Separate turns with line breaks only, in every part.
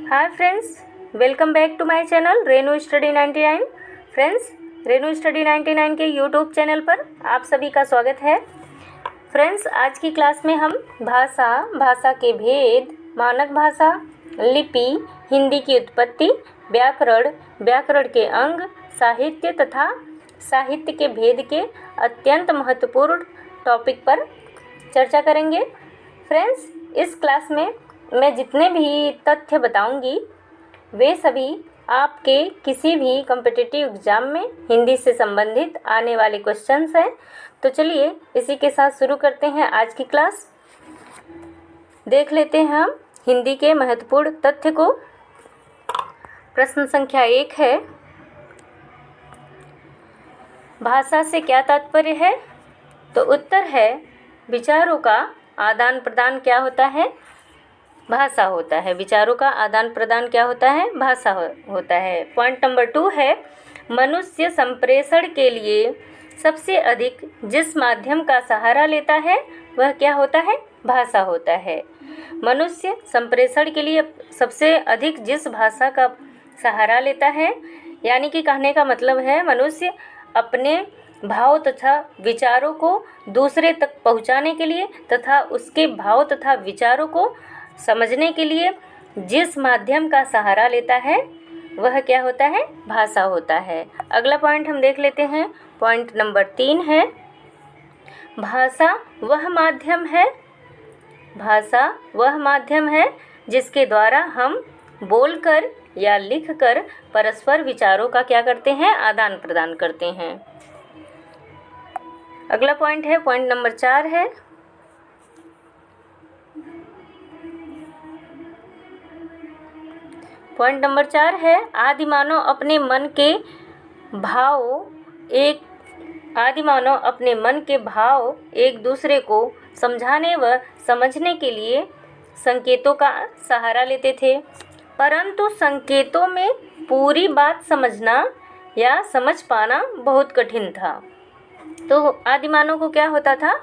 Hi friends, welcome back to my channel Renu study 99। Friends, Renu study 99 के YouTube channel पर आप सभी का स्वागत है। फ्रेंड्स, आज की क्लास में हम भाषा के भेद, मानक भाषा, लिपि, हिंदी की उत्पत्ति, व्याकरण के अंग, साहित्य तथा साहित्य के भेद के अत्यंत महत्वपूर्ण टॉपिक पर चर्चा करेंगे। फ्रेंड्स, इस क्लास में मैं जितने भी तथ्य बताऊंगी वे सभी आपके किसी भी कॉम्पिटिटिव एग्ज़ाम में हिंदी से संबंधित आने वाले क्वेश्चंस हैं। तो चलिए इसी के साथ शुरू करते हैं आज की क्लास। देख लेते हैं हम हिंदी के महत्वपूर्ण तथ्य को। प्रश्न संख्या 1 है, भाषा से क्या तात्पर्य है? तो उत्तर है, विचारों का आदान प्रदान क्या होता है? भाषा होता है। विचारों का आदान प्रदान क्या होता है? भाषा होता है। पॉइंट नंबर 2 है, मनुष्य संप्रेषण के लिए सबसे अधिक जिस माध्यम का सहारा लेता है वह क्या होता है? भाषा होता है। मनुष्य संप्रेषण के लिए सबसे अधिक जिस भाषा का सहारा लेता है, यानी कि कहने का मतलब है मनुष्य अपने भाव तथा विचारों को दूसरे तक पहुंचाने के लिए तथा उसके भाव तथा विचारों को समझने के लिए जिस माध्यम का सहारा लेता है वह क्या होता है? भाषा होता है। अगला पॉइंट हम देख लेते हैं। पॉइंट नंबर 3 है, भाषा वह माध्यम है जिसके द्वारा हम बोलकर या लिखकर परस्पर विचारों का क्या करते हैं? आदान प्रदान करते हैं। अगला पॉइंट है, पॉइंट नंबर 4 है, पॉइंट नंबर 4 है, आदिमानव अपने मन के भाव एक दूसरे को समझाने व समझने के लिए संकेतों का सहारा लेते थे, परंतु संकेतों में पूरी बात समझना या समझ पाना बहुत कठिन था। तो आदिमानव को क्या होता था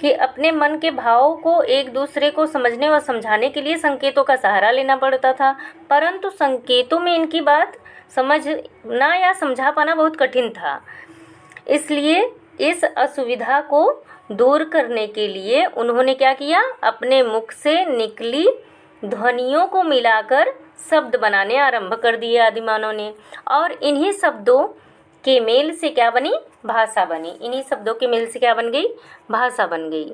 कि अपने मन के भावों को एक दूसरे को समझने व समझाने के लिए संकेतों का सहारा लेना पड़ता था, परंतु संकेतों में इनकी बात समझना या समझा पाना बहुत कठिन था। इसलिए इस असुविधा को दूर करने के लिए उन्होंने क्या किया? अपने मुख से निकली ध्वनियों को मिलाकर शब्द बनाने आरंभ कर दिए आदिमानव ने, और इन्हीं शब्दों के मेल से क्या बनी? भाषा बनी। इन्हीं शब्दों के मेल से क्या बन गई? भाषा बन गई।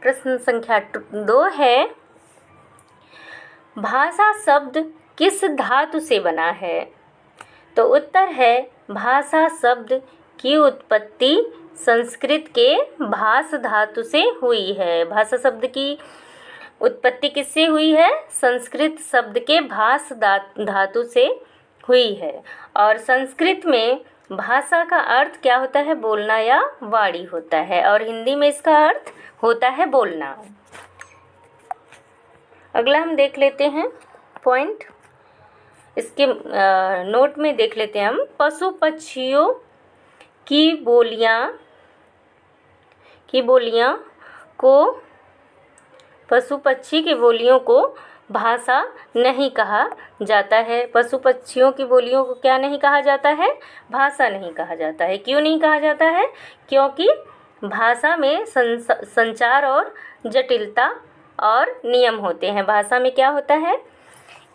प्रश्न संख्या 2 है, भाषा शब्द किस धातु से बना है? तो उत्तर है, भाषा शब्द की उत्पत्ति संस्कृत के भास धातु से हुई है। भाषा शब्द की उत्पत्ति किससे हुई है? संस्कृत शब्द के भास धातु से हुई है। और संस्कृत में भाषा का अर्थ क्या होता है? बोलना या वाणी होता है, और हिंदी में इसका अर्थ होता है बोलना। अगला हम देख लेते हैं पॉइंट, इसके नोट में देख लेते हैं हम, पशु पक्षियों की बोलियों को भाषा नहीं कहा जाता है। पशु पक्षियों की बोलियों को क्या नहीं कहा जाता है? भाषा नहीं कहा जाता है। क्यों नहीं कहा जाता है? क्योंकि भाषा में संचार और जटिलता और नियम होते हैं। भाषा में क्या होता है?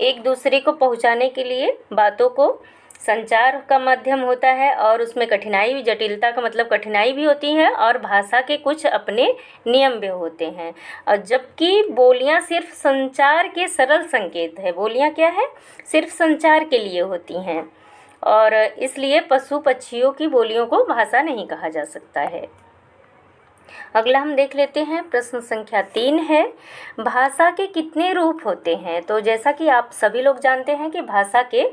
एक दूसरे को पहुंचाने के लिए बातों को संचार का माध्यम होता है, और उसमें कठिनाई भी, जटिलता का मतलब कठिनाई भी होती है, और भाषा के कुछ अपने नियम भी होते हैं। और जबकि बोलियां सिर्फ संचार के सरल संकेत है। बोलियां क्या है? सिर्फ संचार के लिए होती हैं, और इसलिए पशु पक्षियों की बोलियों को भाषा नहीं कहा जा सकता है। अगला हम देख लेते हैं। प्रश्न संख्या 3 है, भाषा के कितने रूप होते हैं? तो जैसा कि आप सभी लोग जानते हैं कि भाषा के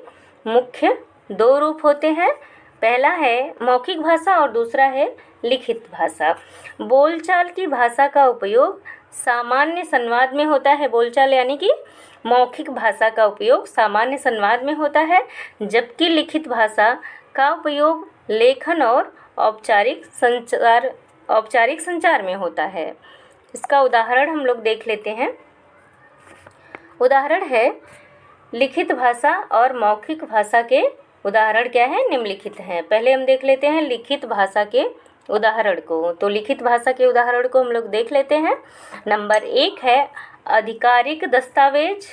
मुख्य 2 रूप होते हैं। पहला है मौखिक भाषा और दूसरा है लिखित भाषा। बोलचाल की भाषा का उपयोग सामान्य संवाद में होता है। बोलचाल यानी कि मौखिक भाषा का उपयोग सामान्य संवाद में होता है, जबकि लिखित भाषा का उपयोग लेखन और औपचारिक संचार में होता है। इसका उदाहरण हम लोग देख लेते हैं। उदाहरण है लिखित भाषा और मौखिक भाषा के उदाहरण क्या है, निम्नलिखित हैं। पहले हम देख लेते हैं लिखित भाषा के उदाहरण को। तो लिखित भाषा के उदाहरण को हम लोग देख लेते हैं। नंबर 1 है आधिकारिक दस्तावेज,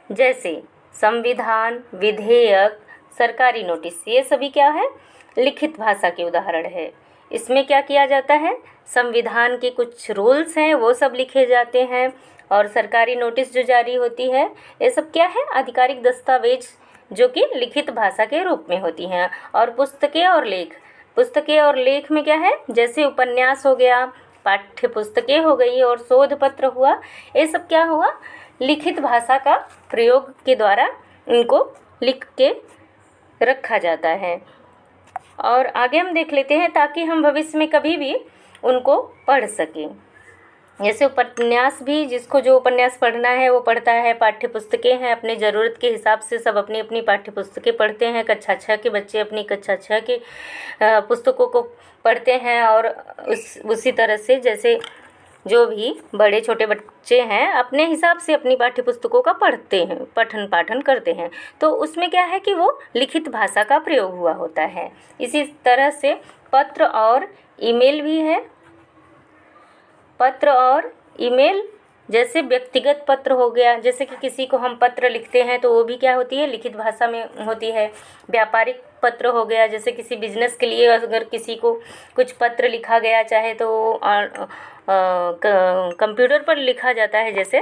जैसे संविधान, विधेयक, सरकारी नोटिस। ये सभी क्या है, लिखित भाषा के उदाहरण है। इसमें क्या किया जाता है, संविधान के कुछ रूल्स हैं वो सब लिखे जाते हैं, और सरकारी नोटिस जो जारी होती है ये सब क्या है, आधिकारिक दस्तावेज जो कि लिखित भाषा के रूप में होती हैं। और पुस्तकें और लेख, पुस्तकें और लेख में क्या है, जैसे उपन्यास हो गया, पाठ्य पुस्तकें हो गई और शोध पत्र हुआ, ये सब क्या हुआ, लिखित भाषा का प्रयोग के द्वारा इनको लिख के रखा जाता है। और आगे हम देख लेते हैं ताकि हम भविष्य में कभी भी उनको पढ़ सकें। जैसे उपन्यास भी, जिसको जो उपन्यास पढ़ना है वो पढ़ता है। पाठ्य पुस्तकें हैं, अपने ज़रूरत के हिसाब से सब अपनी अपनी पाठ्य पुस्तकें पढ़ते हैं। कक्षा 6 के बच्चे अपनी कक्षा 6 की पुस्तकों को पढ़ते हैं, और उसी तरह से जैसे जो भी बड़े छोटे बच्चे हैं अपने हिसाब से अपनी पाठ्य पुस्तकों का पढ़ते हैं, पठन पाठन करते हैं। तो उसमें क्या है कि वो लिखित भाषा का प्रयोग हुआ होता है। इसी तरह से पत्र और ईमेल भी है। पत्र और ईमेल, जैसे व्यक्तिगत पत्र हो गया, जैसे कि किसी को हम पत्र लिखते हैं तो वो भी क्या होती है, लिखित भाषा में होती है। व्यापारिक पत्र हो गया, जैसे किसी बिजनेस के लिए अगर किसी को कुछ पत्र लिखा गया, चाहे तो कंप्यूटर पर लिखा जाता है, जैसे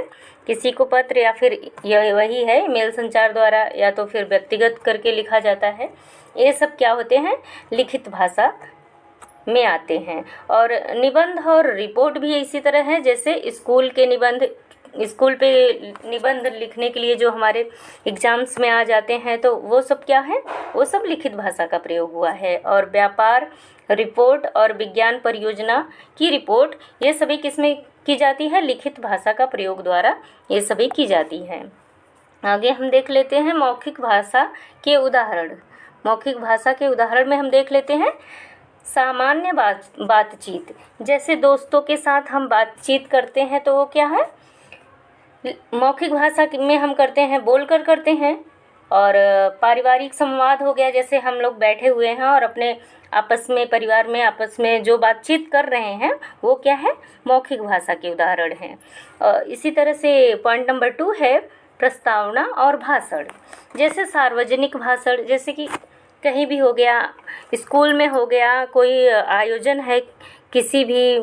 किसी को पत्र, या फिर यह वही है मेल संचार द्वारा, या तो फिर व्यक्तिगत करके लिखा जाता है। ये सब क्या होते हैं, लिखित भाषा में आते हैं। और निबंध और रिपोर्ट भी इसी तरह है। जैसे स्कूल के निबंध, स्कूल पे निबंध लिखने के लिए जो हमारे एग्ज़ाम्स में आ जाते हैं, तो वो सब क्या है, वो सब लिखित भाषा का प्रयोग हुआ है। और व्यापार रिपोर्ट और विज्ञान परियोजना की रिपोर्ट, ये सभी किसमें की जाती है, लिखित भाषा का प्रयोग द्वारा ये सभी की जाती है। आगे हम देख लेते हैं मौखिक भाषा के उदाहरण। मौखिक भाषा के उदाहरण में हम देख लेते हैं सामान्य बातचीत, जैसे दोस्तों के साथ हम बातचीत करते हैं तो वो क्या है, मौखिक भाषा में हम करते हैं, बोलकर करते हैं। और पारिवारिक संवाद हो गया, जैसे हम लोग बैठे हुए हैं और अपने आपस में, परिवार में आपस में जो बातचीत कर रहे हैं वो क्या है, मौखिक भाषा के उदाहरण हैं। इसी तरह से पॉइंट नंबर 2 है प्रस्तावना और भाषण। जैसे सार्वजनिक भाषण, जैसे कि कहीं भी हो गया, स्कूल में हो गया, कोई आयोजन है किसी भी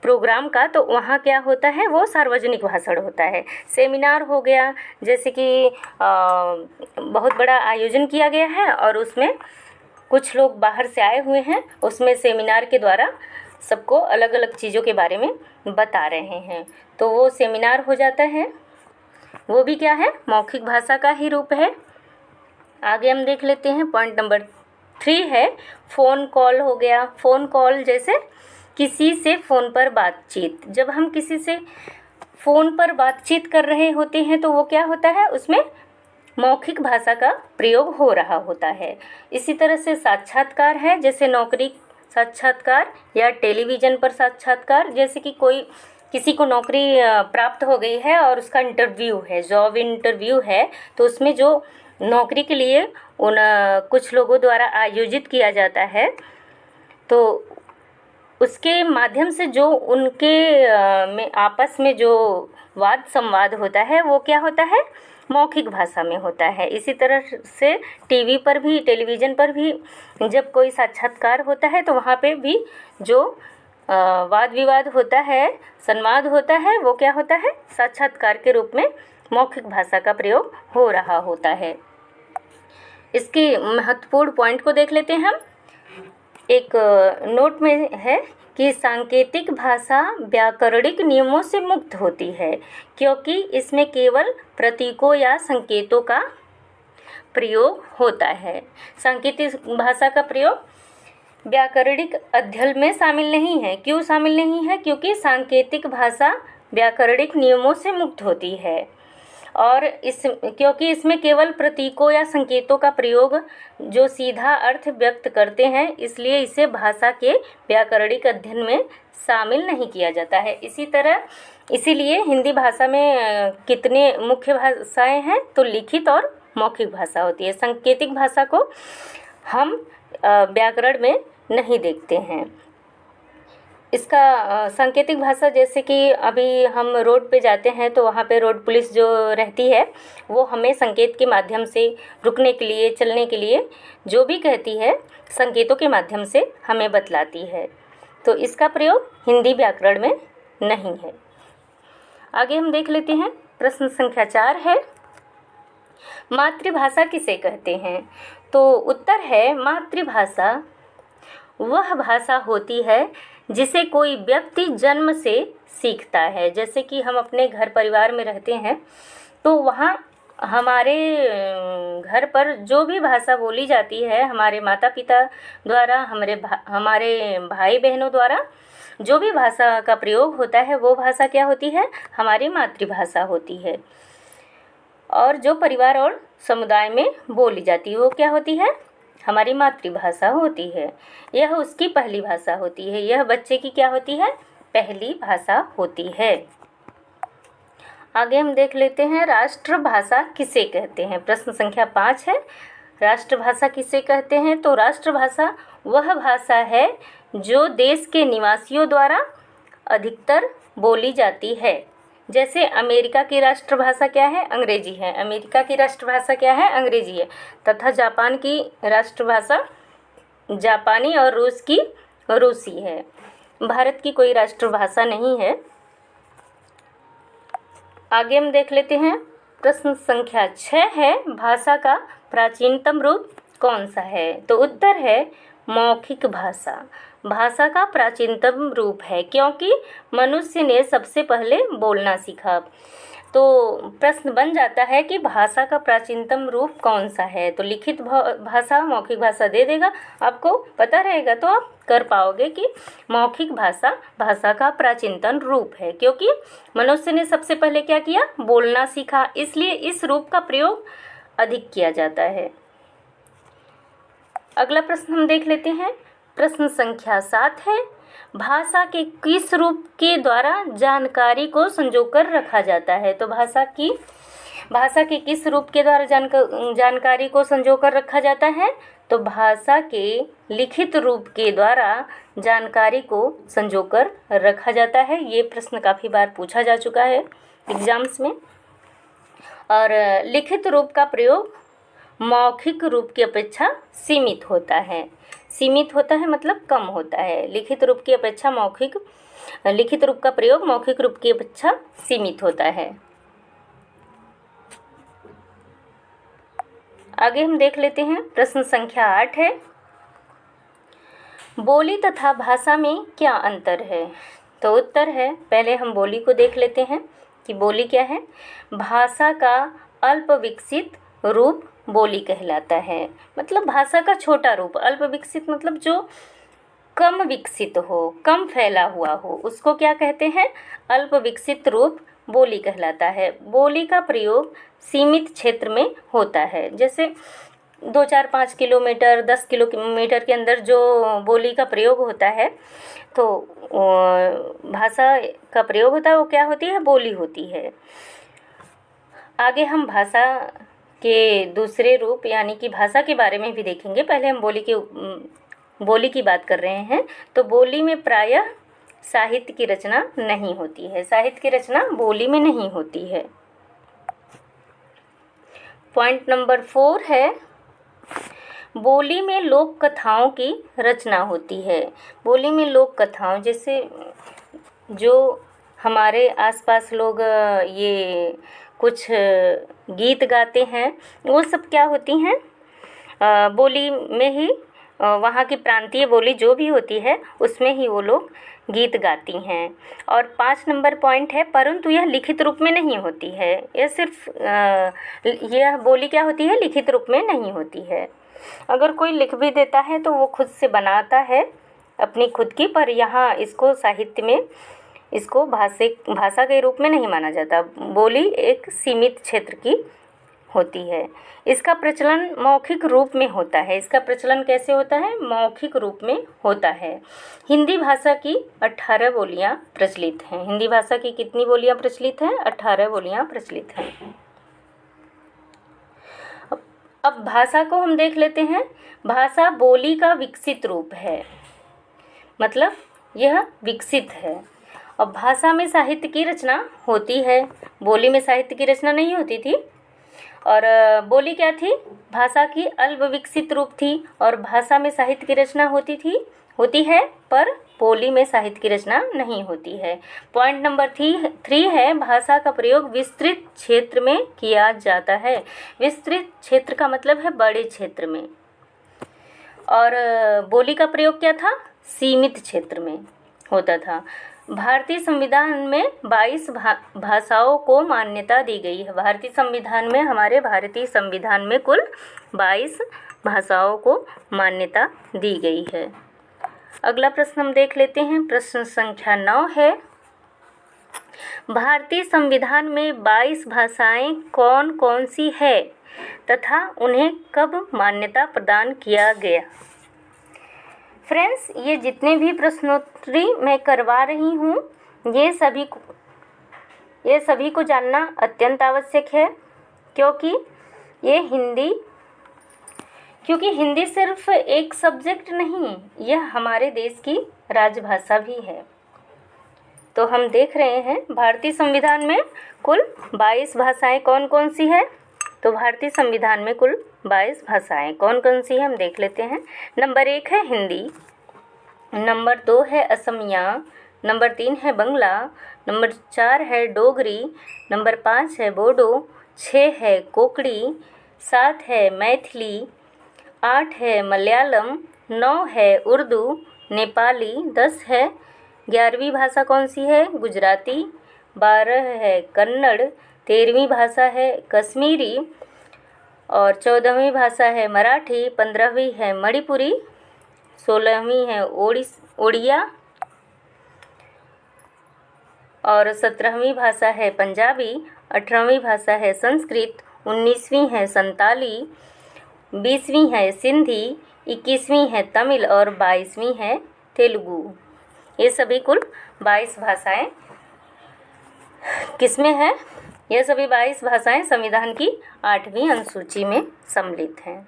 प्रोग्राम का, तो वहाँ क्या होता है, वो सार्वजनिक भाषण होता है। सेमिनार हो गया, जैसे कि बहुत बड़ा आयोजन किया गया है और उसमें कुछ लोग बाहर से आए हुए हैं, उसमें सेमिनार के द्वारा सबको अलग अलग चीज़ों के बारे में बता रहे हैं, तो वो सेमिनार हो जाता है। वो भी क्या है, मौखिक भाषा का ही रूप है। आगे हम देख लेते हैं पॉइंट नंबर 3 है फ़ोन कॉल हो गया। फ़ोन कॉल, जैसे किसी से फ़ोन पर बातचीत। जब हम किसी से फ़ोन पर बातचीत कर रहे होते हैं तो वो क्या होता है, उसमें मौखिक भाषा का प्रयोग हो रहा होता है। इसी तरह से साक्षात्कार है, जैसे नौकरी साक्षात्कार या टेलीविज़न पर साक्षात्कार। जैसे कि कोई किसी को नौकरी प्राप्त हो गई है और उसका इंटरव्यू है, जॉब इंटरव्यू है, तो उसमें जो नौकरी के लिए उन कुछ लोगों द्वारा आयोजित किया जाता है, तो उसके माध्यम से जो उनके में आपस में जो वाद संवाद होता है वो क्या होता है, मौखिक भाषा में होता है। इसी तरह से टीवी पर भी, टेलीविज़न पर भी जब कोई साक्षात्कार होता है तो वहाँ पे भी जो वाद विवाद होता है, संवाद होता है, वो क्या होता है, साक्षात्कार के रूप में मौखिक भाषा का प्रयोग हो रहा होता है। इसके महत्वपूर्ण पॉइंट को देख लेते हैं हम। एक नोट में है कि सांकेतिक भाषा व्याकरणिक नियमों से मुक्त होती है, क्योंकि इसमें केवल प्रतीकों या संकेतों का प्रयोग होता है। सांकेतिक भाषा का प्रयोग व्याकरणिक अध्ययन में शामिल नहीं है। क्यों शामिल नहीं है? क्योंकि सांकेतिक भाषा व्याकरणिक नियमों से मुक्त होती है और क्योंकि इसमें केवल प्रतीकों या संकेतों का प्रयोग जो सीधा अर्थ व्यक्त करते हैं, इसलिए इसे भाषा के व्याकरणिक अध्ययन में शामिल नहीं किया जाता है। इसीलिए हिंदी भाषा में कितने मुख्य भाषाएं हैं, तो लिखित और मौखिक भाषा होती है। सांकेतिक भाषा को हम व्याकरण में नहीं देखते हैं। इसका सांकेतिक भाषा, जैसे कि अभी हम रोड पे जाते हैं तो वहाँ पे रोड पुलिस जो रहती है वो हमें संकेत के माध्यम से रुकने के लिए, चलने के लिए जो भी कहती है संकेतों के माध्यम से हमें बतलाती है। तो इसका प्रयोग हिंदी व्याकरण में नहीं है। आगे हम देख लेते हैं, प्रश्न संख्या 4 है, मातृभाषा किसे कहते हैं? तो उत्तर है, मातृभाषा वह भाषा होती है जिसे कोई व्यक्ति जन्म से सीखता है। जैसे कि हम अपने घर परिवार में रहते हैं तो वहाँ हमारे घर पर जो भी भाषा बोली जाती है, हमारे माता पिता द्वारा, हमारे भाई बहनों द्वारा जो भी भाषा का प्रयोग होता है वो भाषा क्या होती है? हमारी मातृभाषा होती है। और जो परिवार और समुदाय में बोली जाती है वो क्या होती है? हमारी मातृभाषा होती है। यह उसकी पहली भाषा होती है। यह बच्चे की क्या होती है? पहली भाषा होती है। आगे हम देख लेते हैं, राष्ट्रभाषा किसे कहते हैं? प्रश्न संख्या 5 है, राष्ट्रभाषा किसे कहते हैं? तो राष्ट्रभाषा वह भाषा है जो देश के निवासियों द्वारा अधिकतर बोली जाती है। जैसे अमेरिका की राष्ट्रभाषा क्या है? अंग्रेजी है। अमेरिका की राष्ट्रभाषा क्या है? अंग्रेजी है। तथा जापान की राष्ट्रभाषा जापानी और रूस की रूसी है। भारत की कोई राष्ट्रभाषा नहीं है। आगे हम देख लेते हैं, प्रश्न संख्या 6 है, भाषा का प्राचीनतम रूप कौन सा है? तो उत्तर है, मौखिक भाषा भाषा का प्राचीनतम रूप है, क्योंकि मनुष्य ने सबसे पहले बोलना सीखा। तो प्रश्न बन जाता है कि भाषा का प्राचीनतम रूप कौन सा है? तो लिखित भाषा, मौखिक भाषा दे देगा, आपको पता रहेगा तो आप कर पाओगे कि मौखिक भाषा भाषा का प्राचीनतम रूप है, क्योंकि मनुष्य ने सबसे पहले क्या किया? बोलना सीखा, इसलिए इस रूप का प्रयोग अधिक किया जाता है। अगला प्रश्न हम देख लेते हैं, प्रश्न संख्या 7 है, भाषा के किस रूप के द्वारा जानकारी को संजोकर रखा जाता है? तो भाषा के किस रूप के द्वारा जानकारी को संजोकर रखा जाता है? तो भाषा के लिखित रूप के द्वारा जानकारी को संजोकर रखा जाता है। ये प्रश्न काफ़ी बार पूछा जा चुका है एग्जाम्स में। और लिखित रूप का प्रयोग मौखिक रूप की अपेक्षा सीमित होता है। सीमित होता है मतलब कम होता है। लिखित रूप की अपेक्षा लिखित रूप का प्रयोग मौखिक रूप की अपेक्षा सीमित होता है। आगे हम देख लेते हैं, प्रश्न संख्या 8 है, बोली तथा भाषा में क्या अंतर है? तो उत्तर है, पहले हम बोली को देख लेते हैं कि बोली क्या है। भाषा का अल्प विकसित रूप बोली कहलाता है। मतलब भाषा का छोटा रूप। अल्प विकसित मतलब जो कम विकसित हो, कम फैला हुआ हो, उसको क्या कहते हैं? अल्प विकसित रूप बोली कहलाता है। बोली का प्रयोग सीमित क्षेत्र में होता है। जैसे 2, 4, 5 किलोमीटर, 10 किलोमीटर के अंदर जो बोली का प्रयोग होता है, तो भाषा का प्रयोग होता है, वो क्या होती है? बोली होती है। आगे हम भाषा के दूसरे रूप यानी कि भाषा के बारे में भी देखेंगे। पहले हम बोली की बात कर रहे हैं। तो बोली में प्रायः साहित्य की रचना नहीं होती है। साहित्य की रचना बोली में नहीं होती है। पॉइंट नंबर 4 है, बोली में लोक कथाओं की रचना होती है। बोली में लोक कथाओं, जैसे जो हमारे आसपास लोग ये कुछ गीत गाते हैं, वो सब क्या होती हैं? बोली में ही, वहाँ की प्रांतीय बोली जो भी होती है उसमें ही वो लोग गीत गाती हैं। और 5 नंबर पॉइंट है, परंतु यह लिखित रूप में नहीं होती है। यह सिर्फ यह बोली क्या होती है? लिखित रूप में नहीं होती है। अगर कोई लिख भी देता है तो वो खुद से बनाता है अपनी खुद की, पर यहाँ इसको साहित्य में इसको भाषा के रूप में नहीं माना जाता। बोली एक सीमित क्षेत्र की होती है। इसका प्रचलन मौखिक रूप में होता है। इसका प्रचलन कैसे होता है? मौखिक रूप में होता है। हिंदी भाषा की 18 बोलियां प्रचलित हैं। हिंदी भाषा की कितनी बोलियां प्रचलित हैं? 18 बोलियां प्रचलित हैं। अब भाषा को हम देख लेते हैं। भाषा बोली का विकसित रूप है, मतलब यह विकसित है। अब भाषा में साहित्य की रचना होती है। बोली में साहित्य की रचना नहीं होती थी। और बोली क्या थी? भाषा की अल्प विकसित रूप थी। और भाषा में साहित्य की रचना होती है, पर बोली में साहित्य की रचना नहीं होती है। पॉइंट नंबर 3 है, भाषा का प्रयोग विस्तृत क्षेत्र में किया जाता है। विस्तृत क्षेत्र का मतलब है बड़े क्षेत्र में। और बोली का प्रयोग क्या था? सीमित क्षेत्र में होता था। भारतीय संविधान में 22 भाषाओं को मान्यता दी गई है। भारतीय संविधान में कुल 22 भाषाओं को मान्यता दी गई है। अगला प्रश्न हम देख लेते हैं। प्रश्न संख्या 9 है, भारतीय संविधान में 22 भाषाएं कौन कौन सी है तथा उन्हें कब मान्यता प्रदान किया गया? फ्रेंड्स, ये जितने भी प्रश्नोत्तरी मैं करवा रही हूँ, ये सभी को जानना अत्यंत आवश्यक है, क्योंकि हिंदी सिर्फ एक सब्जेक्ट नहीं, यह हमारे देश की राजभाषा भी है। तो हम देख रहे हैं भारतीय संविधान में कुल 22 भाषाएं कौन कौन सी है। तो भारतीय संविधान में कुल 22 भाषाएं कौन कौन सी हैं हम देख लेते हैं। नंबर 1 है हिंदी, नंबर 2 है असमिया, नंबर 3 है बंगला, नंबर 4 है डोगरी, नंबर 5 है बोडो, 6 है कोंकणी, 7 है मैथिली, 8 है मलयालम, 9 है उर्दू, नेपाली, 10 है। 11वीं भाषा कौन सी है? गुजराती, 12 है कन्नड़, 13वीं भाषा है कश्मीरी, और 14वीं भाषा है मराठी, 15वीं है मणिपुरी, 16वीं है ओडिया, और 17वीं भाषा है पंजाबी, 18वीं भाषा है संस्कृत, 19वीं है संताली, 20वीं है सिंधी, 21वीं है तमिल और 22वीं है तेलुगु। ये सभी कुल 22 भाषाएं किसमें हैं? यह सभी 22 भाषाएं संविधान की 8वीं अनुसूची में सम्मिलित हैं।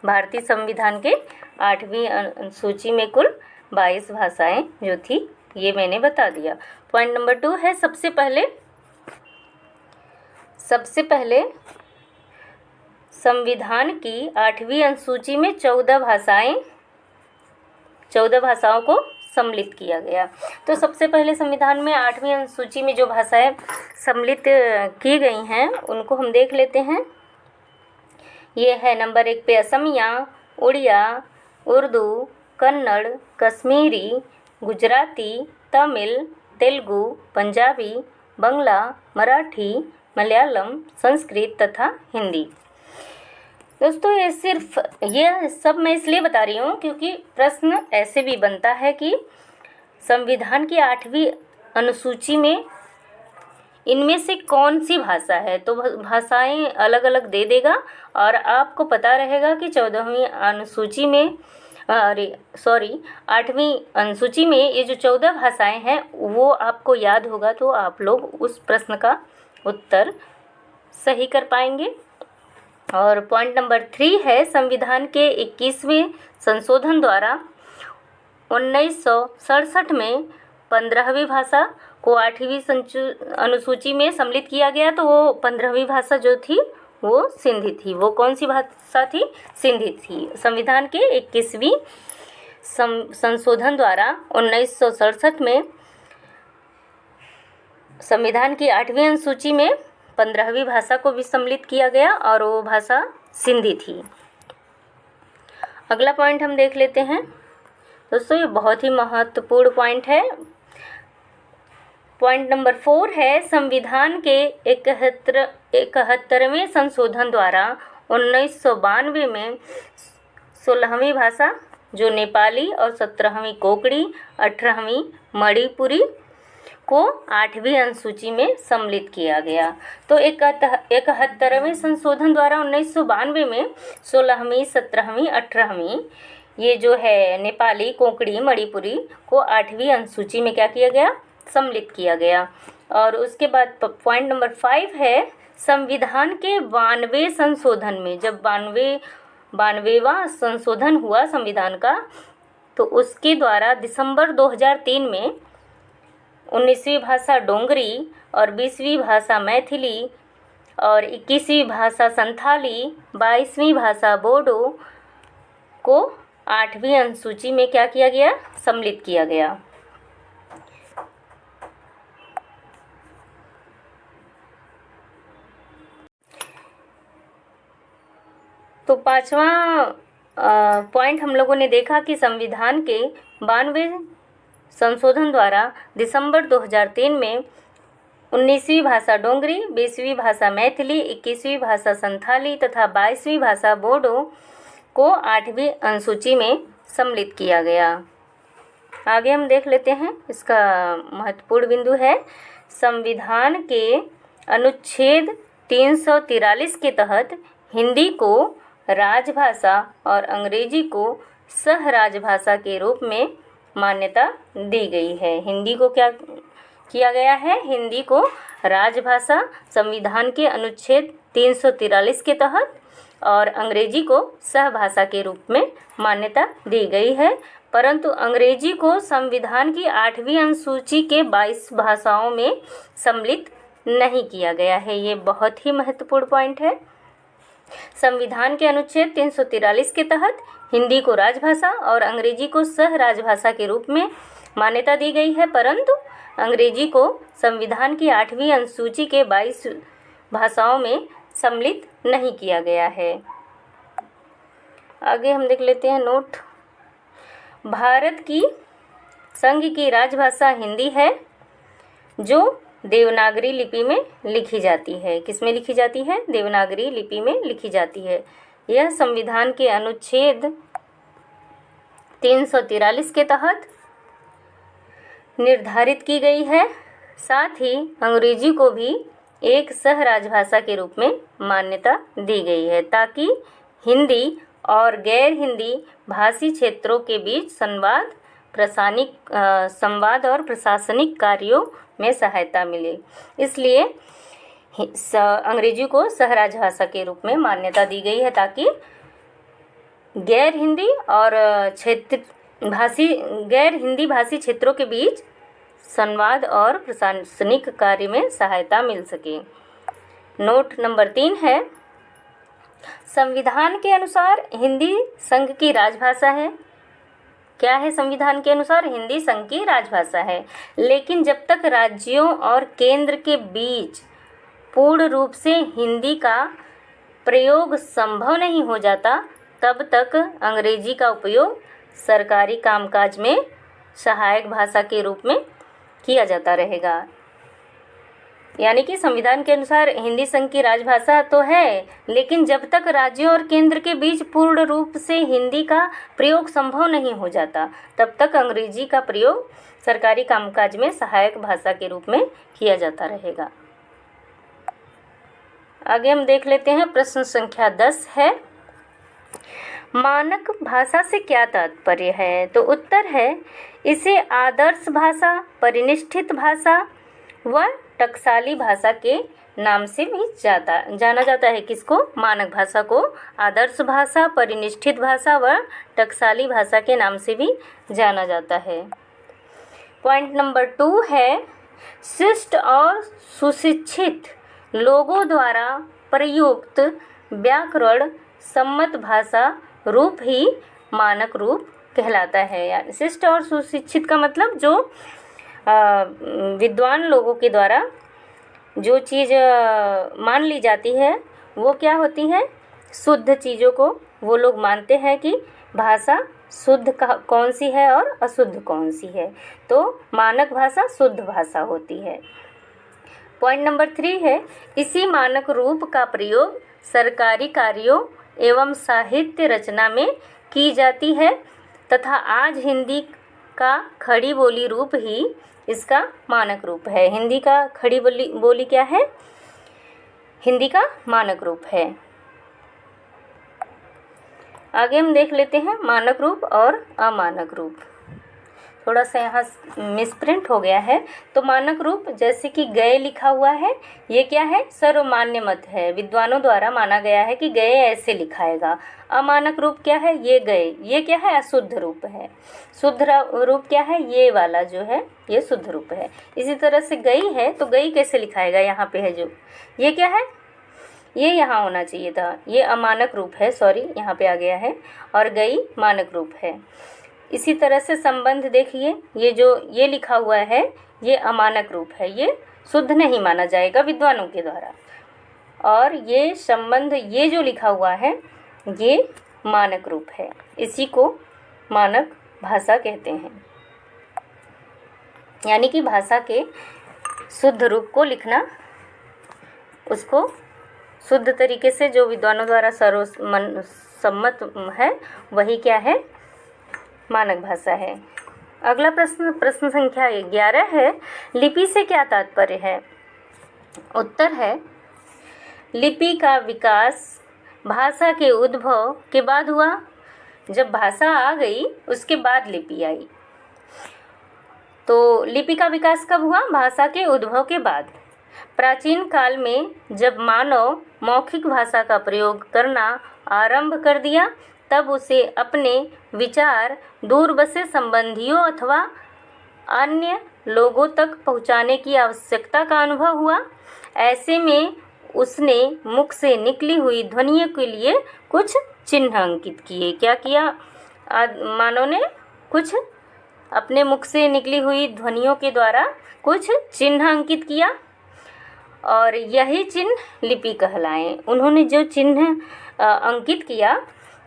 भारतीय संविधान के 8वीं अनुसूची में कुल 22 भाषाएं जो थी, ये मैंने बता दिया। पॉइंट नंबर 2 है, सबसे पहले संविधान की 8वीं अनुसूची में 14 भाषाओं को सम्मिलित किया गया। तो सबसे पहले संविधान में 8वीं अनुसूची में जो भाषाएं सम्मिलित की गई हैं उनको हम देख लेते हैं। ये है नंबर 1 पे असमिया, उड़िया, उर्दू, कन्नड़, कश्मीरी, गुजराती, तमिल, तेलुगु, पंजाबी, बंगला, मराठी, मलयालम, संस्कृत तथा हिंदी। दोस्तों, ये सब मैं इसलिए बता रही हूँ क्योंकि प्रश्न ऐसे भी बनता है कि संविधान की 8वीं अनुसूची में इनमें से कौन सी भाषा है। तो भाषाएं अलग अलग दे देगा और आपको पता रहेगा कि 8वीं अनुसूची में ये जो 14 भाषाएं हैं वो आपको याद होगा, तो आप लोग उस प्रश्न का उत्तर सही कर पाएंगे। और पॉइंट नंबर 3 है, संविधान के 21वें संशोधन द्वारा 1967 में 15वीं भाषा को 8वीं अनुसूची में सम्मिलित किया गया। तो वो 15वीं भाषा जो थी वो सिंधी थी। वो कौन सी भाषा थी? सिंधी थी। संविधान के 21वीं संशोधन द्वारा 1967 में संविधान की 8वीं अनुसूची में 15वीं भाषा को भी सम्मिलित किया गया और वो भाषा सिंधी थी। अगला पॉइंट हम देख लेते हैं। दोस्तों, ये बहुत ही महत्वपूर्ण पॉइंट है। पॉइंट नंबर 4 है, संविधान के 71वें संशोधन द्वारा 1992 में 16वीं भाषा जो नेपाली और 17वीं कोंकणी, 18वीं मणिपुरी, को 8वीं अनुसूची में सम्मिलित किया गया। तो 71वें संशोधन द्वारा 1992 में 16वीं, 17वीं, 18वीं ये जो है नेपाली, कोंकणी, मणिपुरी को 8वीं अनुसूची में क्या किया गया, सम्मिलित किया गया। और उसके बाद पॉइंट नंबर 5 है संविधान के 92वें संशोधन में, जब 92वां संशोधन हुआ संविधान का, तो उसके द्वारा दिसंबर 2003 में 19वीं भाषा डोंगरी और 20वीं भाषा मैथिली और 21वीं भाषा संथाली, 22वीं भाषा बोडो को 8वीं अनुसूची में क्या किया गया, सम्मिलित किया गया। तो 5वां पॉइंट हम लोगों ने देखा कि संविधान के 92वें संशोधन द्वारा दिसंबर 2003 में 19वीं भाषा डोंगरी, 20वीं भाषा मैथिली, 21वीं भाषा संथाली तथा 22वीं भाषा बोडो को 8वीं अनुसूची में सम्मिलित किया गया। आगे हम देख लेते हैं, इसका महत्वपूर्ण बिंदु है संविधान के अनुच्छेद 343 के तहत हिंदी को राजभाषा और अंग्रेजी को सह राजभाषा के रूप में मान्यता दी गई है। हिंदी को क्या किया गया है, हिंदी को राजभाषा संविधान के अनुच्छेद 343 के तहत और अंग्रेजी को सहभाषा के रूप में मान्यता दी गई है। परंतु अंग्रेजी को संविधान की 8वीं अनुसूची के 22 भाषाओं में सम्मिलित नहीं किया गया है। ये बहुत ही महत्वपूर्ण पॉइंट है। संविधान के अनुच्छेद 343 के तहत हिंदी को राजभाषा और अंग्रेजी को सह राजभाषा के रूप में मान्यता दी गई है, परंतु अंग्रेजी को संविधान की 8वीं अनुसूची के 22 भाषाओं में सम्मिलित नहीं किया गया है। आगे हम देख लेते हैं नोट। भारत की संघ की राजभाषा हिंदी है, जो देवनागरी लिपि में लिखी जाती है। किस में लिखी जाती है, देवनागरी लिपि में लिखी जाती है। यह संविधान के अनुच्छेद 343 के तहत निर्धारित की गई है। साथ ही अंग्रेजी को भी एक सह राजभाषा के रूप में मान्यता दी गई है, ताकि हिंदी और गैर हिंदी भाषी क्षेत्रों के बीच संवाद और प्रशासनिक कार्यों में सहायता मिले। इसलिए अंग्रेजी को सह राजभाषा के रूप में मान्यता दी गई है, ताकि गैर हिंदी भाषी क्षेत्रों के बीच संवाद और प्रशासनिक कार्य में सहायता मिल सके। नोट नंबर 3 है, संविधान के अनुसार हिंदी संघ की राजभाषा है। क्या है, संविधान के अनुसार हिंदी संघ की राजभाषा है, लेकिन जब तक राज्यों और केंद्र के बीच पूर्ण रूप से हिंदी का प्रयोग संभव नहीं हो जाता, तब तक अंग्रेजी का उपयोग सरकारी कामकाज में सहायक भाषा के रूप में किया जाता रहेगा। यानी कि संविधान के अनुसार हिंदी संघ की राजभाषा तो है, लेकिन जब तक राज्यों और केंद्र के बीच पूर्ण रूप से हिंदी का प्रयोग संभव नहीं हो जाता, तब तक अंग्रेजी का प्रयोग सरकारी कामकाज में सहायक भाषा के रूप में किया जाता रहेगा। आगे हम देख लेते हैं, प्रश्न संख्या 10 है, मानक भाषा से क्या तात्पर्य है? तो उत्तर है, इसे आदर्श भाषा, परिनिष्ठित भाषा व टकसाली भाषा के नाम से भी जाना जाता है। किसको? मानक भाषा को आदर्श भाषा, परिनिष्ठित भाषा व टकसाली भाषा के नाम से भी जाना जाता है। पॉइंट नंबर 2 है, शिष्ट और सुशिक्षित लोगों द्वारा प्रयुक्त व्याकरण सम्मत भाषा रूप ही मानक रूप कहलाता है। यानी शिष्ट और सुशिक्षित का मतलब जो विद्वान लोगों के द्वारा जो चीज़ मान ली जाती है वो क्या होती है? शुद्ध चीज़ों को वो लोग मानते हैं कि भाषा शुद्ध कौन सी है और अशुद्ध कौन सी है। तो मानक भाषा शुद्ध भाषा होती है। पॉइंट नंबर 3 है, इसी मानक रूप का प्रयोग सरकारी कार्यों एवं साहित्य रचना में की जाती है तथा आज हिंदी का खड़ी बोली रूप ही इसका मानक रूप है। हिंदी का खड़ी बोली क्या है? हिंदी का मानक रूप है। आगे हम देख लेते हैं मानक रूप और अमानक रूप। थोड़ा सा यहाँ मिसप्रिंट हो गया है। तो मानक रूप जैसे कि गए लिखा हुआ है, ये क्या है? सर्वमान्य मत है, विद्वानों द्वारा माना गया है कि गए ऐसे लिखाएगा। अमानक रूप क्या है? ये गए, ये क्या है? अशुद्ध रूप है। शुद्ध रूप क्या है? ये वाला जो है ये शुद्ध रूप है। इसी तरह से गई है, तो गई कैसे लिखाएगा? यहाँ पे है जो, ये क्या है? ये यहाँ होना चाहिए था, ये अमानक रूप है, सॉरी यहाँ पे आ गया है, और गई मानक रूप है। इसी तरह से संबंध देखिए, ये जो ये लिखा हुआ है ये अमानक रूप है, ये शुद्ध नहीं माना जाएगा विद्वानों के द्वारा। और ये संबंध, ये जो लिखा हुआ है ये मानक रूप है, इसी को मानक भाषा कहते हैं। यानी कि भाषा के शुद्ध रूप को लिखना, उसको शुद्ध तरीके से जो विद्वानों द्वारा सर्वसम्मत है, वही क्या है? मानक भाषा है। अगला प्रश्न संख्या 11 है, लिपि से क्या तात्पर्य है? उत्तर है, लिपि का विकास भाषा के उद्भव के बाद हुआ। जब भाषा आ गई उसके बाद लिपि आई। तो लिपि का विकास कब हुआ? भाषा के उद्भव के बाद। प्राचीन काल में जब मानव मौखिक भाषा का प्रयोग करना आरंभ कर दिया, तब उसे अपने विचार दूर बसे संबंधियों अथवा अन्य लोगों तक पहुंचाने की आवश्यकता का अनुभव हुआ। ऐसे में उसने मुख से निकली हुई ध्वनियों के लिए कुछ चिन्ह अंकित किए। क्या किया मानव ने? कुछ अपने मुख से निकली हुई ध्वनियों के द्वारा कुछ चिन्ह अंकित किया, और यही चिन्ह लिपि कहलाए। उन्होंने जो चिन्ह अंकित किया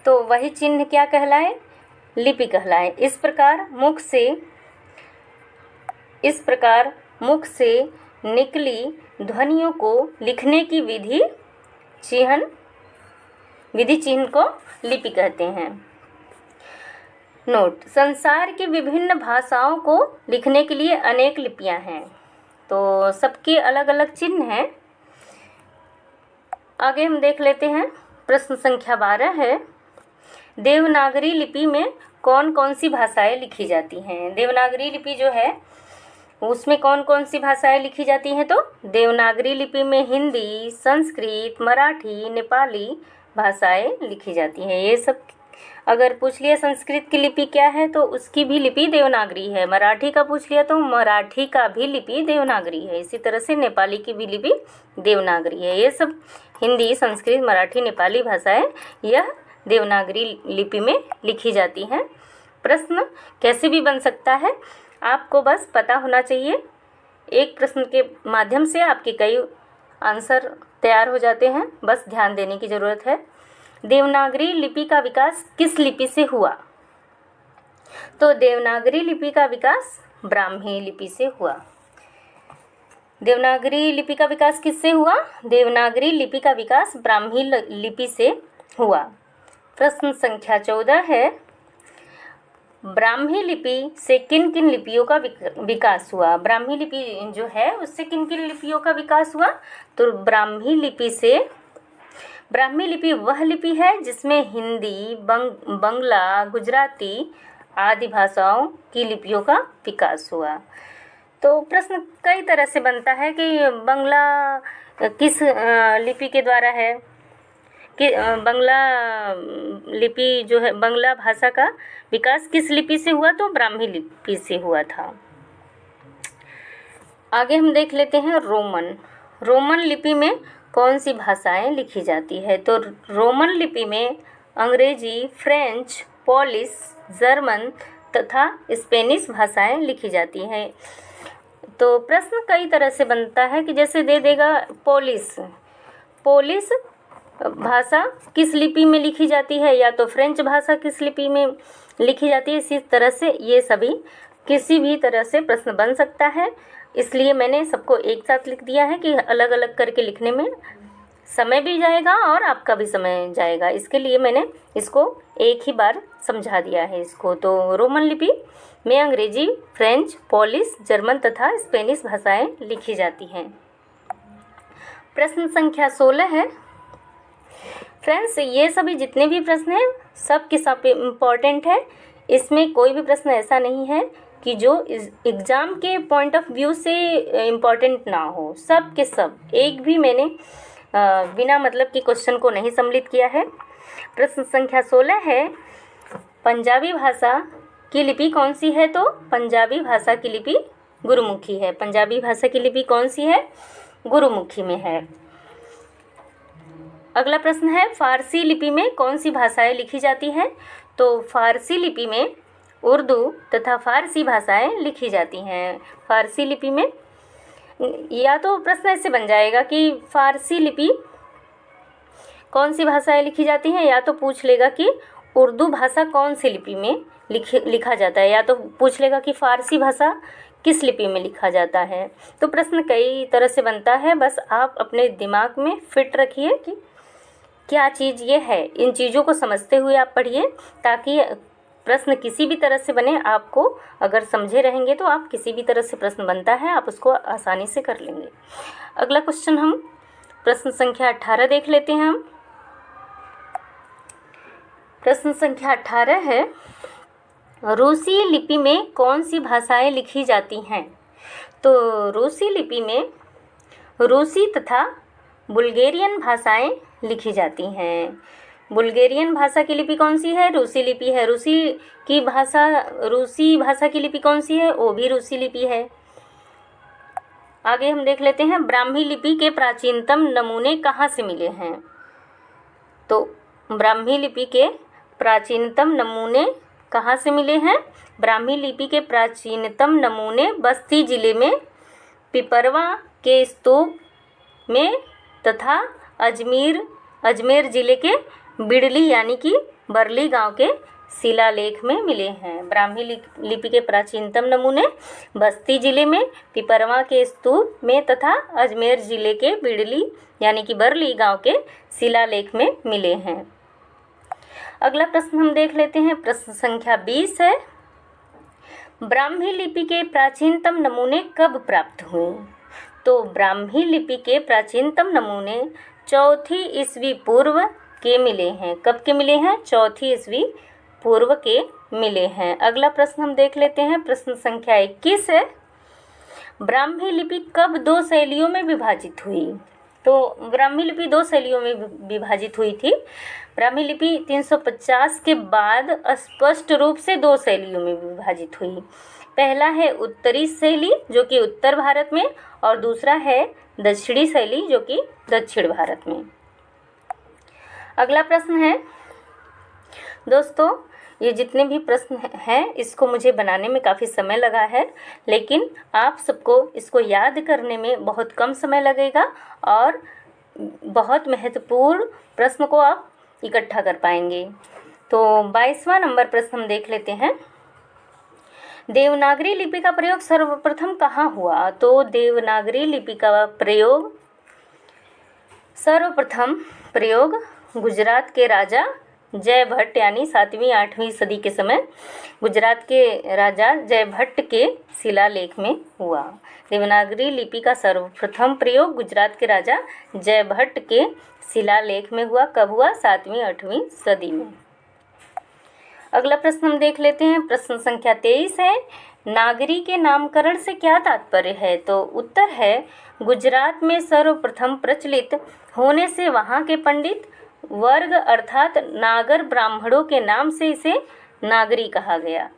तो वही चिन्ह क्या कहलाए? लिपि कहलाए। इस प्रकार मुख से निकली ध्वनियों को लिखने की विधि चिन्ह को लिपि कहते हैं। नोट, संसार की विभिन्न भाषाओं को लिखने के लिए अनेक लिपियां हैं, तो सबके अलग अलग चिन्ह हैं। आगे हम देख लेते हैं, प्रश्न संख्या 12 है, देवनागरी लिपि में कौन कौन सी भाषाएं लिखी जाती हैं? देवनागरी लिपि जो है उसमें कौन कौन सी भाषाएं लिखी जाती हैं? तो देवनागरी लिपि में हिंदी, संस्कृत, मराठी, नेपाली भाषाएं लिखी जाती हैं। ये सब अगर पूछ लिया संस्कृत की लिपि क्या है तो उसकी भी लिपि देवनागरी है। मराठी का पूछ लिया तो मराठी का भी लिपि देवनागरी है। इसी तरह से नेपाली की भी लिपि देवनागरी है। ये सब हिंदी, संस्कृत, मराठी, नेपाली भाषाएं यह देवनागरी लिपि में लिखी जाती हैं। प्रश्न कैसे भी बन सकता है, आपको बस पता होना चाहिए। एक प्रश्न के माध्यम से आपके कई आंसर तैयार हो जाते हैं, बस ध्यान देने की ज़रूरत है। देवनागरी लिपि का विकास किस लिपि से हुआ? तो देवनागरी लिपि का विकास ब्राह्मी लिपि से हुआ। देवनागरी लिपि का विकास किससे हुआ? देवनागरी लिपि का विकास ब्राह्मी लिपि से हुआ। प्रश्न संख्या 14 है, ब्राह्मी लिपि से किन किन लिपियों का विकास हुआ? ब्राह्मी लिपि जो है उससे किन किन लिपियों का विकास हुआ? तो ब्राह्मी लिपि वह लिपि है जिसमें हिंदी, बंगला, गुजराती आदि भाषाओं की लिपियों का विकास हुआ। तो प्रश्न कई तरह से बनता है कि बंगला किस लिपि के द्वारा है, कि बंगला लिपि जो है, बंगला भाषा का विकास किस लिपि से हुआ? तो ब्राह्मी लिपि से हुआ था। आगे हम देख लेते हैं रोमन लिपि में कौन सी भाषाएं लिखी जाती है? तो रोमन लिपि में अंग्रेजी, फ्रेंच, पोलिश, जर्मन तथा स्पेनिश भाषाएं लिखी जाती हैं। तो प्रश्न कई तरह से बनता है कि जैसे दे देगा पोलिश भाषा किस लिपि में लिखी जाती है, या तो फ्रेंच भाषा किस लिपि में लिखी जाती है। इसी तरह से ये सभी किसी भी तरह से प्रश्न बन सकता है, इसलिए मैंने सबको एक साथ लिख दिया है कि अलग अलग करके लिखने में समय भी जाएगा और आपका भी समय जाएगा। इसके लिए मैंने इसको एक ही बार समझा दिया है इसको। तो रोमन लिपि में अंग्रेजी, फ्रेंच, पोलिश, जर्मन तथा स्पेनिश भाषाएं लिखी जाती हैं। प्रश्न संख्या 16 है। फ्रेंड्स, ये सभी जितने भी प्रश्न हैं सब के सब इम्पॉर्टेंट है। इसमें कोई भी प्रश्न ऐसा नहीं है कि जो एग्ज़ाम के पॉइंट ऑफ व्यू से इम्पॉर्टेंट ना हो। सब के सब, एक भी मैंने बिना मतलब के क्वेश्चन को नहीं सम्मिलित किया है। प्रश्न संख्या 16 है, पंजाबी भाषा की लिपि कौन सी है? तो पंजाबी भाषा की लिपि गुरुमुखी है। पंजाबी भाषा की लिपि कौन सी है? गुरुमुखी में है। अगला प्रश्न है, फारसी लिपि में कौन सी भाषाएं लिखी जाती हैं? तो फारसी लिपि में उर्दू तथा फारसी भाषाएं लिखी जाती हैं। फारसी लिपि में या तो प्रश्न ऐसे बन जाएगा कि फारसी लिपि कौन सी भाषाएं लिखी जाती हैं, या तो पूछ लेगा कि उर्दू भाषा कौन सी लिपि में लिखा जाता है, या तो पूछ लेगा कि फारसी भाषा किस लिपि में लिखा जाता है। तो प्रश्न कई तरह से बनता है, बस आप अपने दिमाग में फिट रखिए कि क्या चीज़ ये है। इन चीज़ों को समझते हुए आप पढ़िए, ताकि प्रश्न किसी भी तरह से बने, आपको अगर समझे रहेंगे तो आप किसी भी तरह से प्रश्न बनता है आप उसको आसानी से कर लेंगे। अगला क्वेश्चन हम प्रश्न संख्या 18 देख लेते हैं। हम प्रश्न संख्या 18 है, रूसी लिपि में कौन सी भाषाएं लिखी जाती हैं? तो रूसी लिपि में रूसी तथा बुल्गेरियन भाषाएं लिखी जाती हैं। बुल्गेरियन भाषा की लिपि कौन सी है? रूसी लिपि है। रूसी भाषा की लिपि कौन सी है? वो भी रूसी लिपि है। आगे हम देख लेते हैं, ब्राह्मी लिपि के प्राचीनतम नमूने कहाँ से मिले हैं? तो ब्राह्मी लिपि के प्राचीनतम नमूने कहाँ से मिले हैं? ब्राह्मी लिपि के प्राचीनतम नमूने बस्ती जिले में पिपरवा के स्तूप में तथा अजमेर जिले के बिड़ली यानी कि बरली गांव के शिलालेख में मिले हैं। ब्राह्मी लिपि के प्राचीनतम नमूने बस्ती जिले में पिपरवा के स्तूप में तथा अजमेर जिले के बिड़ली यानी कि बरली गांव के शिलालेख में मिले हैं। अगला प्रश्न हम देख लेते हैं, प्रश्न संख्या 20 है, ब्राह्मी लिपि के प्राचीनतम नमूने कब प्राप्त हुए? तो ब्राह्मी लिपि के प्राचीनतम नमूने 4वीं ईस्वी पूर्व के मिले हैं। कब के मिले हैं? 4वीं ईस्वी पूर्व के मिले हैं। अगला प्रश्न हम देख लेते हैं, प्रश्न संख्या 21 है, ब्राह्मी लिपि कब 2 शैलियों में विभाजित हुई? तो ब्राह्मी लिपि 2 शैलियों में विभाजित हुई थी। ब्राह्मी लिपि 350 के बाद स्पष्ट रूप से 2 शैलियों में विभाजित हुई। पहला है उत्तरी शैली जो कि उत्तर भारत में, और दूसरा है दक्षिणी शैली जो कि दक्षिण भारत में। अगला प्रश्न है, दोस्तों ये जितने भी प्रश्न हैं इसको मुझे बनाने में काफ़ी समय लगा है, लेकिन आप सबको इसको याद करने में बहुत कम समय लगेगा और बहुत महत्वपूर्ण प्रश्न को आप इकट्ठा कर पाएंगे। तो 22वां नंबर प्रश्न हम देख लेते हैं, देवनागरी लिपि का प्रयोग सर्वप्रथम कहाँ हुआ? तो देवनागरी लिपि का सर्वप्रथम प्रयोग गुजरात के राजा जयभट्ट यानी 7वीं-8वीं सदी के समय गुजरात के राजा जयभट्ट के शिलालेख में हुआ। देवनागरी लिपि का सर्वप्रथम प्रयोग गुजरात के राजा जयभट्ट के शिलालेख में हुआ। कब हुआ? 7वीं-8वीं सदी में। अगला प्रश्न हम देख लेते हैं, प्रश्न संख्या 23 है, नागरी के नामकरण से क्या तात्पर्य है? तो उत्तर है, गुजरात में सर्वप्रथम प्रचलित होने से वहाँ के पंडित वर्ग अर्थात नागर ब्राह्मणों के नाम से इसे नागरी कहा गया।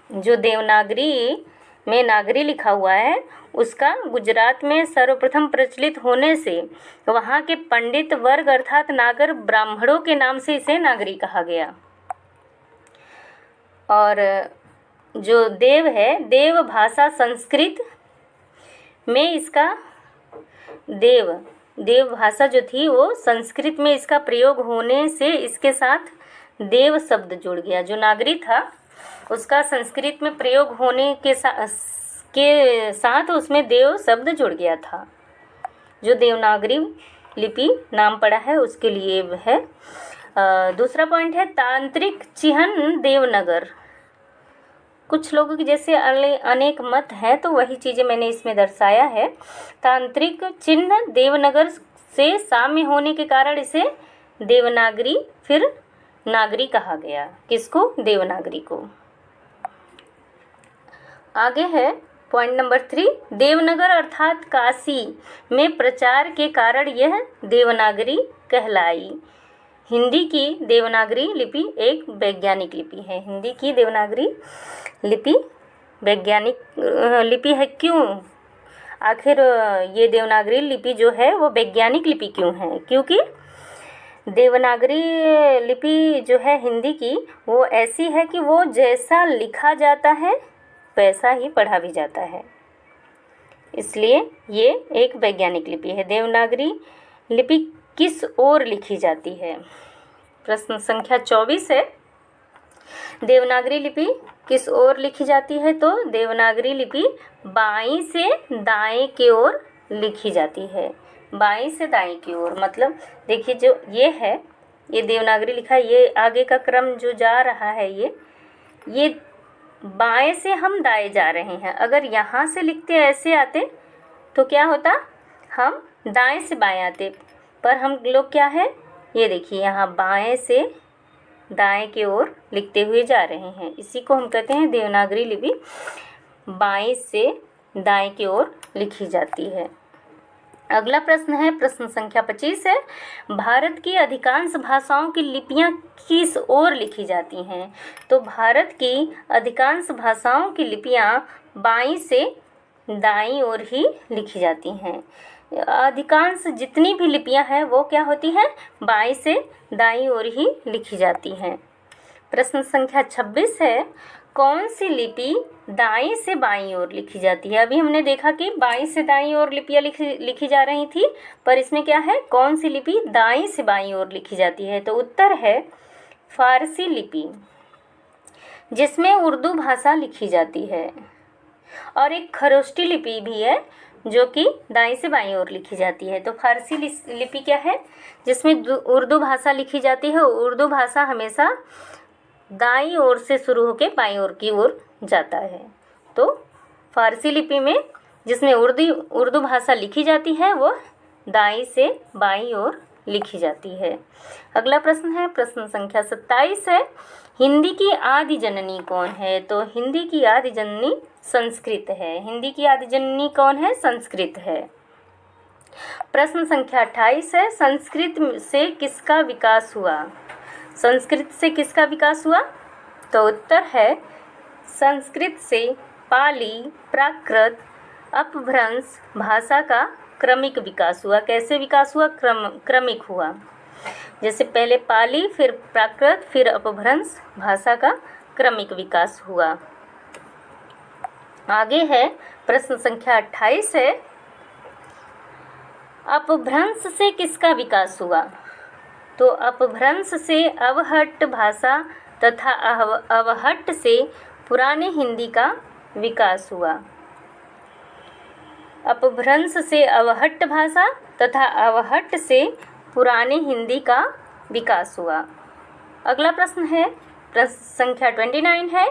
जो देवनागरी में नागरी लिखा हुआ है उसका गुजरात में सर्वप्रथम प्रचलित होने से वहाँ के पंडित वर्ग अर्थात नागर ब्राह्मणों के नाम से इसे नागरी कहा गया। और जो देव है, देव भाषा संस्कृत में इसका देव भाषा जो थी वो संस्कृत में इसका प्रयोग होने से इसके साथ देव शब्द जुड़ गया। जो नागरी था उसका संस्कृत में प्रयोग होने के साथ उसमें देव शब्द जुड़ गया था। जो देवनागरी लिपि नाम पड़ा है उसके लिए है। दूसरा पॉइंट है तांत्रिक चिह्न देवनागर। कुछ लोगों की जैसे अनेक मत हैं, तो वही चीज़ें मैंने इसमें दर्शाया है। तांत्रिक चिन्ह देवनागर से साम्य होने के कारण इसे देवनागरी फिर नागरी कहा गया। किसको? देवनागरी को। आगे है पॉइंट नंबर 3, देवनागर अर्थात काशी में प्रचार के कारण यह देवनागरी कहलाई। हिंदी की देवनागरी लिपि एक वैज्ञानिक लिपि है। हिंदी की देवनागरी लिपि वैज्ञानिक लिपि है। क्यों? आखिर ये देवनागरी लिपि जो है वो वैज्ञानिक लिपि क्यों है? क्योंकि देवनागरी लिपि जो है हिंदी की, वो ऐसी है कि वो जैसा लिखा जाता है वैसा ही पढ़ा भी जाता है, इसलिए ये एक वैज्ञानिक लिपि है। देवनागरी लिपि किस ओर लिखी जाती है? प्रश्न संख्या 24 है, देवनागरी लिपि किस ओर लिखी जाती है? तो देवनागरी लिपि बाईं से दाएं की ओर लिखी जाती है। बाईं से दाएं की ओर मतलब देखिए, जो ये है, ये देवनागरी लिखा है, ये आगे का क्रम जो जा रहा है, ये बाएं से हम दाएं जा रहे हैं। अगर यहाँ से लिखते ऐसे आते तो क्या होता? हम दाएं से बाएं आते, पर हम लोग क्या है, ये देखिए यहाँ बाएं से दाएं की ओर लिखते हुए जा रहे हैं। इसी को हम कहते हैं देवनागरी लिपि बाएं से दाएं की ओर लिखी जाती है। अगला प्रश्न है, प्रश्न संख्या 25 है, भारत की अधिकांश भाषाओं की लिपियां किस ओर लिखी जाती हैं? तो भारत की अधिकांश भाषाओं की लिपियां बाईं से दाईं ओर ही लिखी जाती हैं। अधिकांश जितनी भी लिपियां हैं वो क्या होती हैं? बाईं से दाईं ओर ही लिखी जाती हैं। प्रश्न संख्या 26 है, कौन सी लिपि दाईं से बाईं ओर लिखी जाती है? अभी हमने देखा कि बाईं से दाईं ओर लिपियां लिखी जा रही थी, पर इसमें क्या है, कौन सी लिपि दाईं से बाईं ओर लिखी जाती है? तो उत्तर है फारसी लिपि, जिसमें उर्दू भाषा लिखी जाती है। और एक खरोष्टी लिपि भी है जो कि दाईं से बाईं ओर लिखी जाती है। तो फारसी लिपि क्या है? जिसमें उर्दू भाषा लिखी जाती है। उर्दू भाषा हमेशा दाईं ओर से शुरू होकर बाईं ओर की ओर जाता है। तो फारसी लिपि में जिसमें उर्दू भाषा लिखी जाती है वो दाईं से बाईं ओर लिखी जाती है। अगला प्रश्न है, प्रश्न संख्या 27 है, हिंदी की आदि जननी कौन है? तो हिंदी की आदि जननी संस्कृत है। हिंदी की आदि जननी कौन है? संस्कृत है। प्रश्न संख्या 28 है, संस्कृत से किसका विकास हुआ? संस्कृत से किसका विकास हुआ? तो उत्तर है संस्कृत से पाली, प्राकृत, अपभ्रंश भाषा का क्रमिक विकास हुआ। कैसे विकास हुआ? क्रमिक हुआ। जैसे पहले पाली, फिर प्राकृत, फिर अपभ्रंश भाषा का क्रमिक विकास हुआ। आगे है प्रश्न संख्या 28 है, अपभ्रंश से किसका विकास हुआ? तो अपभ्रंश से अवहट्ट भाषा तथा अवहट्ट से पुराने हिंदी का विकास हुआ। अपभ्रंश से अवहट्ट भाषा तथा अवहट्ट से पुराने हिंदी का विकास हुआ। अगला प्रश्न है, प्रश्न संख्या 29 है,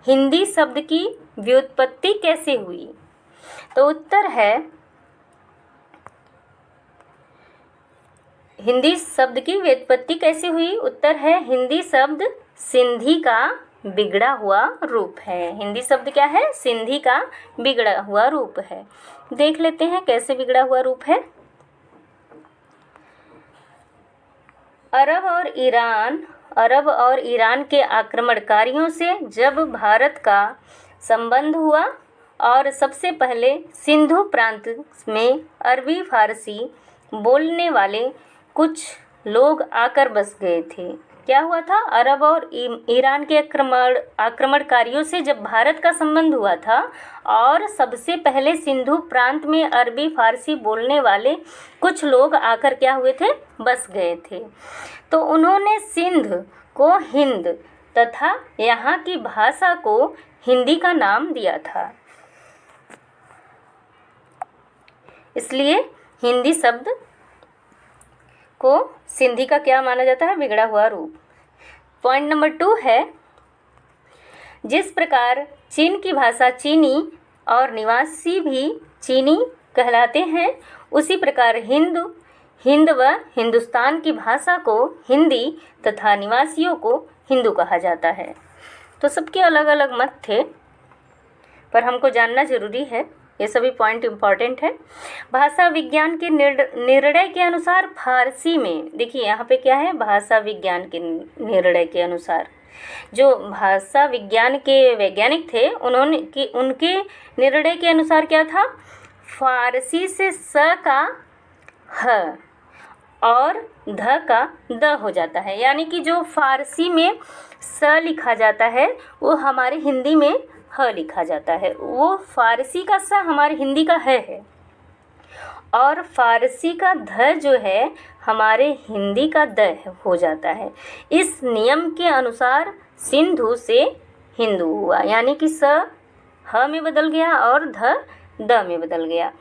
हिंदी शब्द की व्युत्पत्ति कैसे हुई? तो उत्तर है हिंदी शब्द की व्युत्पत्ति कैसे हुई? उत्तर है हिंदी शब्द सिंधी का बिगड़ा हुआ रूप है। हिंदी शब्द क्या है? सिंधी का बिगड़ा हुआ रूप है। देख लेते हैं कैसे बिगड़ा हुआ रूप है। अरब और ईरान के आक्रमणकारियों से जब भारत का संबंध हुआ और सबसे पहले सिंधु प्रांत में अरबी फारसी बोलने वाले कुछ लोग आकर बस गए थे। क्या हुआ था? अरब और ईरान के आक्रमणकारियों से जब भारत का संबंध हुआ था और सबसे पहले सिंधु प्रांत में अरबी फारसी बोलने वाले कुछ लोग आकर क्या हुए थे? बस गए थे। तो उन्होंने सिंध को हिंद तथा यहाँ की भाषा को हिंदी का नाम दिया था। इसलिए हिंदी शब्द को सिंधी का क्या माना जाता है? बिगड़ा हुआ रूप। पॉइंट नंबर 2 है, जिस प्रकार चीन की भाषा चीनी और निवासी भी चीनी कहलाते हैं, उसी प्रकार हिंद व हिंदुस्तान की भाषा को हिंदी तथा निवासियों को हिंदू कहा जाता है। तो सबके अलग अलग मत थे, पर हमको जानना ज़रूरी है, ये सभी पॉइंट इम्पॉर्टेंट है। भाषा विज्ञान के निर्णय के अनुसार फारसी में, देखिए यहाँ पे क्या है, भाषा विज्ञान के निर्णय के अनुसार, जो भाषा विज्ञान के वैज्ञानिक थे उनके निर्णय के अनुसार क्या था, फारसी से स का ह और ध का द हो जाता है, यानी कि जो फारसी में स लिखा जाता है वो हमारे हिंदी में ह लिखा जाता है। वो फारसी का स हमारे हिंदी का है और फारसी का ध जो है हमारे हिंदी का द हो जाता है। इस नियम के अनुसार सिंधु से हिंदू हुआ, यानी कि स ह में बदल गया और ध द में बदल गया।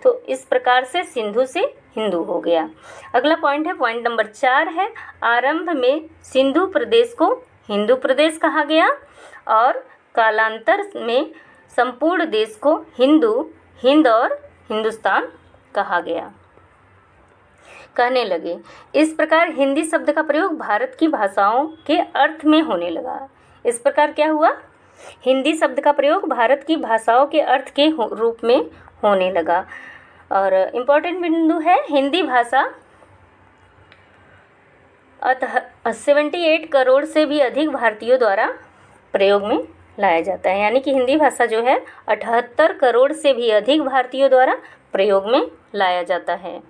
तो इस प्रकार से सिंधु से हिंदू हो गया। अगला पॉइंट है, पॉइंट नंबर 4 है, आरंभ में सिंधु प्रदेश को हिंदू प्रदेश कहा गया और कालांतर में संपूर्ण देश को हिंद और हिंदुस्तान कहा गया, कहने लगे। इस प्रकार हिंदी शब्द का प्रयोग भारत की भाषाओं के अर्थ में होने लगा। इस प्रकार क्या हुआ, हिंदी शब्द का प्रयोग भारत की भाषाओं के अर्थ के रूप में होने लगा। और इम्पोर्टेंट बिंदु है, हिंदी भाषा 78 करोड़ से भी अधिक भारतीयों द्वारा प्रयोग में लाया जाता है, यानी कि हिंदी भाषा जो है 78 करोड़ से भी अधिक भारतीयों द्वारा प्रयोग में लाया जाता है।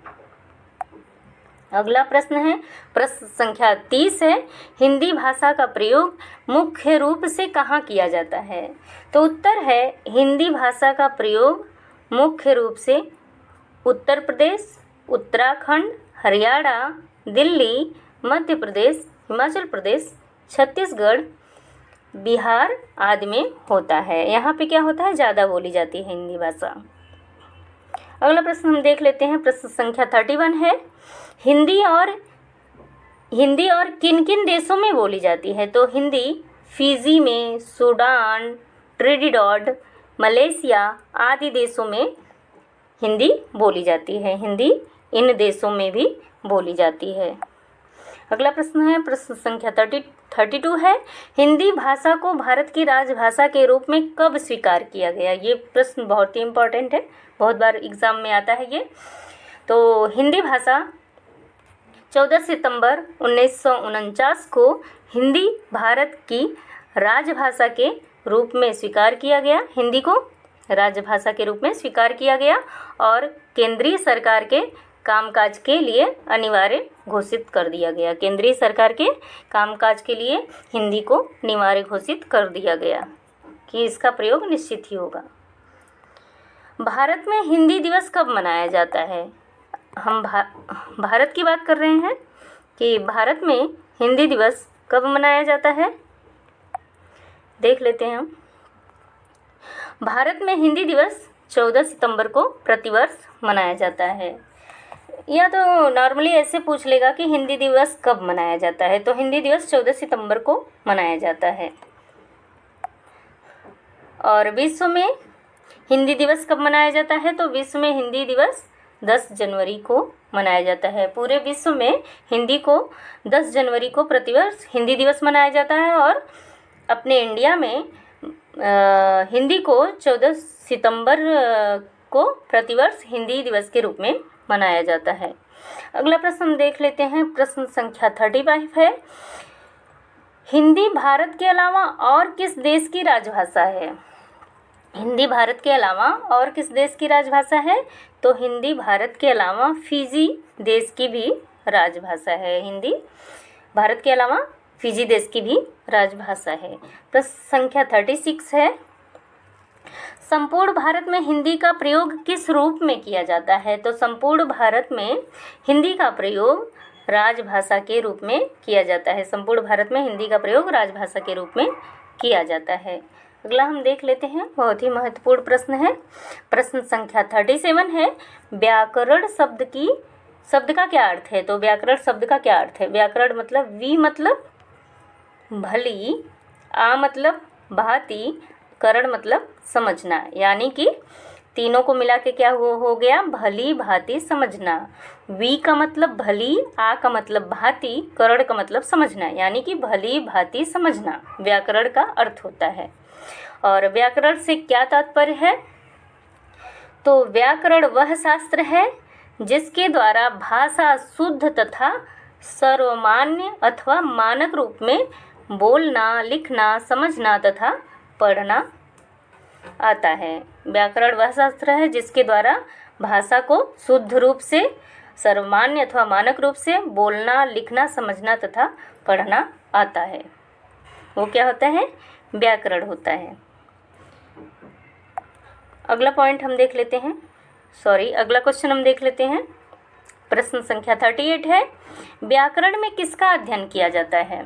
अगला प्रश्न है, प्रश्न संख्या 30 है, हिंदी भाषा का प्रयोग मुख्य रूप से कहाँ किया जाता है? तो उत्तर है, हिंदी भाषा का प्रयोग मुख्य रूप से उत्तर प्रदेश, उत्तराखंड, हरियाणा, दिल्ली, मध्य प्रदेश, हिमाचल प्रदेश, छत्तीसगढ़, बिहार आदि में होता है। यहाँ पे क्या होता है, ज़्यादा बोली जाती है हिंदी भाषा। अगला प्रश्न हम देख लेते हैं, प्रश्न संख्या 31 है, हिंदी और किन किन देशों में बोली जाती है? तो हिंदी फिजी में, सूडान, ट्रिनिडाद, मलेशिया आदि देशों में हिंदी बोली जाती है। हिंदी इन देशों में भी बोली जाती है। अगला प्रश्न है, प्रश्न संख्या 32 है, हिंदी भाषा को भारत की राजभाषा के रूप में कब स्वीकार किया गया? ये प्रश्न बहुत ही इम्पोर्टेंट है, बहुत बार एग्जाम में आता है ये। तो हिंदी भाषा 14 सितंबर 1949 को हिंदी भारत की राजभाषा के रूप में स्वीकार किया गया। हिंदी को राजभाषा के रूप में स्वीकार किया गया और केंद्रीय सरकार के कामकाज के लिए अनिवार्य घोषित कर दिया गया। केंद्रीय सरकार के कामकाज के लिए हिंदी को अनिवार्य घोषित कर दिया गया कि इसका प्रयोग निश्चित ही होगा। भारत में हिंदी दिवस कब मनाया जाता है? हम भारत की बात कर रहे हैं कि भारत में हिंदी दिवस कब मनाया जाता है, देख लेते हैं हम। भारत में हिंदी दिवस 14 सितंबर को प्रतिवर्ष मनाया जाता है। या तो नॉर्मली ऐसे पूछ लेगा कि हिंदी दिवस कब मनाया जाता है, तो हिंदी दिवस 14 सितंबर को मनाया जाता है। और विश्व में हिंदी दिवस कब मनाया जाता है? तो विश्व में हिंदी दिवस 10 जनवरी को मनाया जाता है। पूरे विश्व में हिंदी को 10 जनवरी को प्रतिवर्ष हिंदी दिवस मनाया जाता है और अपने इंडिया में हिंदी को 14 सितंबर को प्रतिवर्ष हिंदी दिवस के रूप में मनाया जाता है। अगला प्रश्न हम देख लेते हैं, प्रश्न संख्या 35 है, हिंदी भारत के अलावा और किस देश की राजभाषा है? हिंदी भारत के अलावा और किस देश की राजभाषा है? तो हिंदी भारत के अलावा फिजी देश की भी राजभाषा है। हिंदी भारत के अलावा फिजी देश की भी राजभाषा है। प्रश्न संख्या 36 है, संपूर्ण भारत में हिंदी का प्रयोग किस रूप में किया जाता है? तो संपूर्ण भारत में हिंदी का प्रयोग राजभाषा के रूप में किया जाता है। संपूर्ण भारत में हिंदी का प्रयोग राजभाषा के रूप में किया जाता है। अगला हम देख लेते हैं, बहुत ही महत्वपूर्ण प्रश्न है, प्रश्न संख्या 37 है, व्याकरण शब्द की शब्द का क्या अर्थ है? तो व्याकरण शब्द का क्या अर्थ है? व्याकरण मतलब वी मतलब भली, आ मतलब भांति, करण मतलब समझना, यानी कि तीनों को मिला के क्या हो गया? भली भांति समझना। वी का मतलब भली, आ का मतलब भांति, करण का मतलब समझना, यानी कि भली भांति समझना व्याकरण का अर्थ होता है। और व्याकरण से क्या तात्पर्य है? तो व्याकरण वह शास्त्र है जिसके द्वारा भाषा शुद्ध तथा सर्वमान्य अथवा मानक रूप में बोलना, लिखना, समझना तथा पढ़ना आता है। व्याकरण वह शास्त्र है जिसके द्वारा भाषा को शुद्ध रूप से, सर्वमान्य अथवा मानक रूप से बोलना, लिखना, समझना तथा पढ़ना आता है। वो क्या होता है? व्याकरण होता है। अगला पॉइंट हम देख लेते हैं, अगला क्वेश्चन हम देख लेते हैं। प्रश्न संख्या 38 है, व्याकरण में किसका अध्ययन किया जाता है?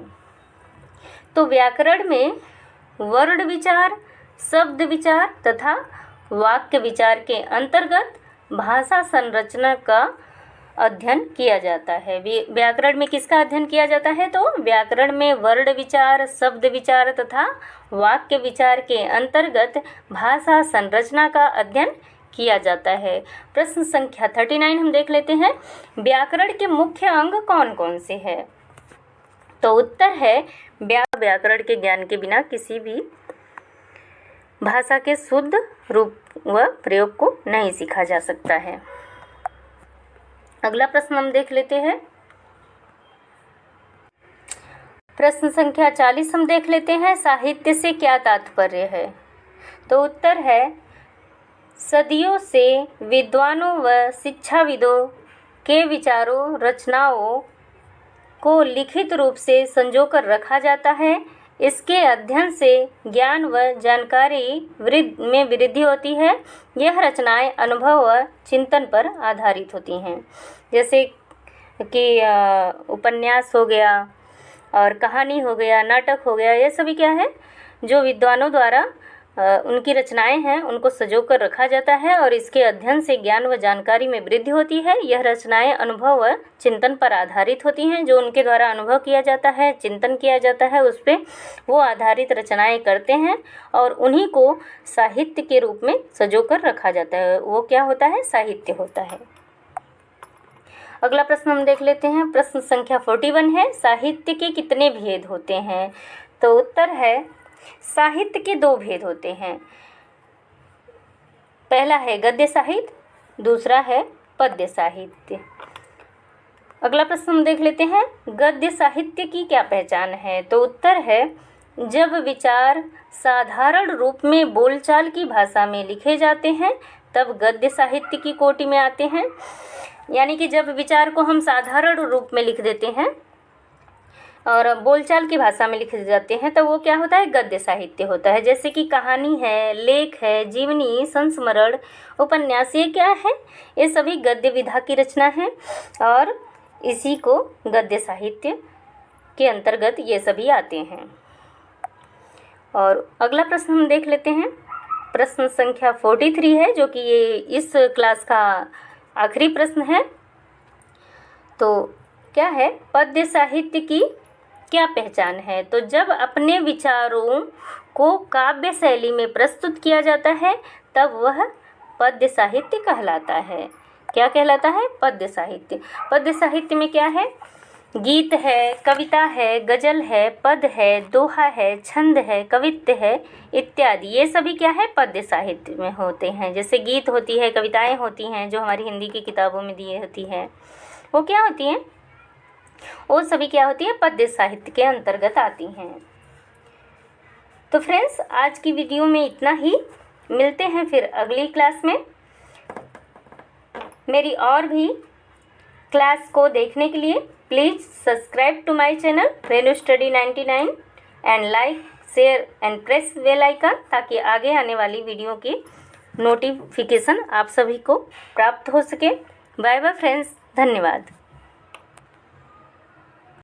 तो व्याकरण में वर्ण विचार, शब्द विचार तथा वाक्य विचार के अंतर्गत भाषा संरचना का अध्ययन किया जाता है। व्याकरण में किसका अध्ययन किया जाता है? तो व्याकरण में वर्ण विचार, शब्द विचार तथा वाक्य विचार के अंतर्गत भाषा संरचना का अध्ययन किया जाता है। प्रश्न संख्या 39 हम देख लेते हैं, व्याकरण के मुख्य अंग कौन कौन से हैं? तो उत्तर है व्याकरण के ज्ञान के बिना किसी भी भाषा के शुद्ध रूप व प्रयोग को नहीं सीखा जा सकता है। अगला प्रश्न हम देख लेते हैं। प्रश्न संख्या 40 हम देख लेते हैं, साहित्य से क्या तात्पर्य है? तो उत्तर है सदियों से विद्वानों व शिक्षाविदों के विचारों, रचनाओं को लिखित रूप से संजोकर रखा जाता है। इसके अध्ययन से ज्ञान व जानकारी में वृद्धि होती है। यह रचनाएं अनुभव व चिंतन पर आधारित होती हैं, जैसे कि उपन्यास हो गया और कहानी हो गया, नाटक हो गया। ये सभी क्या है? जो विद्वानों द्वारा उनकी रचनाएं हैं उनको संजोकर रखा जाता है और इसके अध्ययन से ज्ञान व जानकारी में वृद्धि होती है। यह रचनाएं अनुभव व चिंतन पर आधारित होती हैं। जो उनके द्वारा अनुभव किया जाता है, चिंतन किया जाता है, उस पर वो आधारित रचनाएं करते हैं और उन्हीं को साहित्य के रूप में संजोकर रखा जाता है। वो क्या होता है? साहित्य होता है। अगला प्रश्न हम देख लेते हैं। प्रश्न संख्या 41 है, साहित्य के कितने भेद होते हैं? तो उत्तर है साहित्य के 2 भेद होते हैं। पहला है गद्य साहित्य, दूसरा है पद्य साहित्य। अगला प्रश्न हम देख लेते हैं, गद्य साहित्य की क्या पहचान है? तो उत्तर है जब विचार साधारण रूप में बोलचाल की भाषा में लिखे जाते हैं तब गद्य साहित्य की कोटि में आते हैं। यानी कि जब विचार को हम साधारण रूप में लिख देते हैं और बोलचाल की भाषा में लिखे जाते हैं तो वो क्या होता है? गद्य साहित्य होता है। जैसे कि कहानी है, लेख है, जीवनी, संस्मरण, उपन्यास, ये क्या है? ये सभी गद्य विधा की रचना है और इसी को गद्य साहित्य के अंतर्गत ये सभी आते हैं। और अगला प्रश्न हम देख लेते हैं। प्रश्न संख्या 43 है, जो कि ये इस क्लास का आखिरी प्रश्न है। तो क्या है? पद्य साहित्य की क्या पहचान है? तो जब अपने विचारों को काव्य शैली में प्रस्तुत किया जाता है तब वह पद्य साहित्य कहलाता है। क्या कहलाता है? पद्य साहित्य। पद्य साहित्य में क्या है? गीत है, कविता है, गजल है, पद है, दोहा है, छंद है, कवित्त है इत्यादि। ये सभी क्या है? पद्य साहित्य में होते हैं। जैसे गीत होती है, कविताएं होती हैं जो हमारी हिंदी की किताबों में दी होती हैं, वो क्या होती हैं? वो सभी क्या होती है? पद्य साहित्य के अंतर्गत आती हैं। तो फ्रेंड्स, आज की वीडियो में इतना ही। मिलते हैं फिर अगली क्लास में। मेरी और भी क्लास को देखने के लिए please subscribe to my channel Renu study 99 and like, share and press bell icon, ताकि आगे आने वाली वीडियो की नोटिफिकेशन आप सभी को प्राप्त हो सके। बाय बाय फ्रेंड्स, धन्यवाद।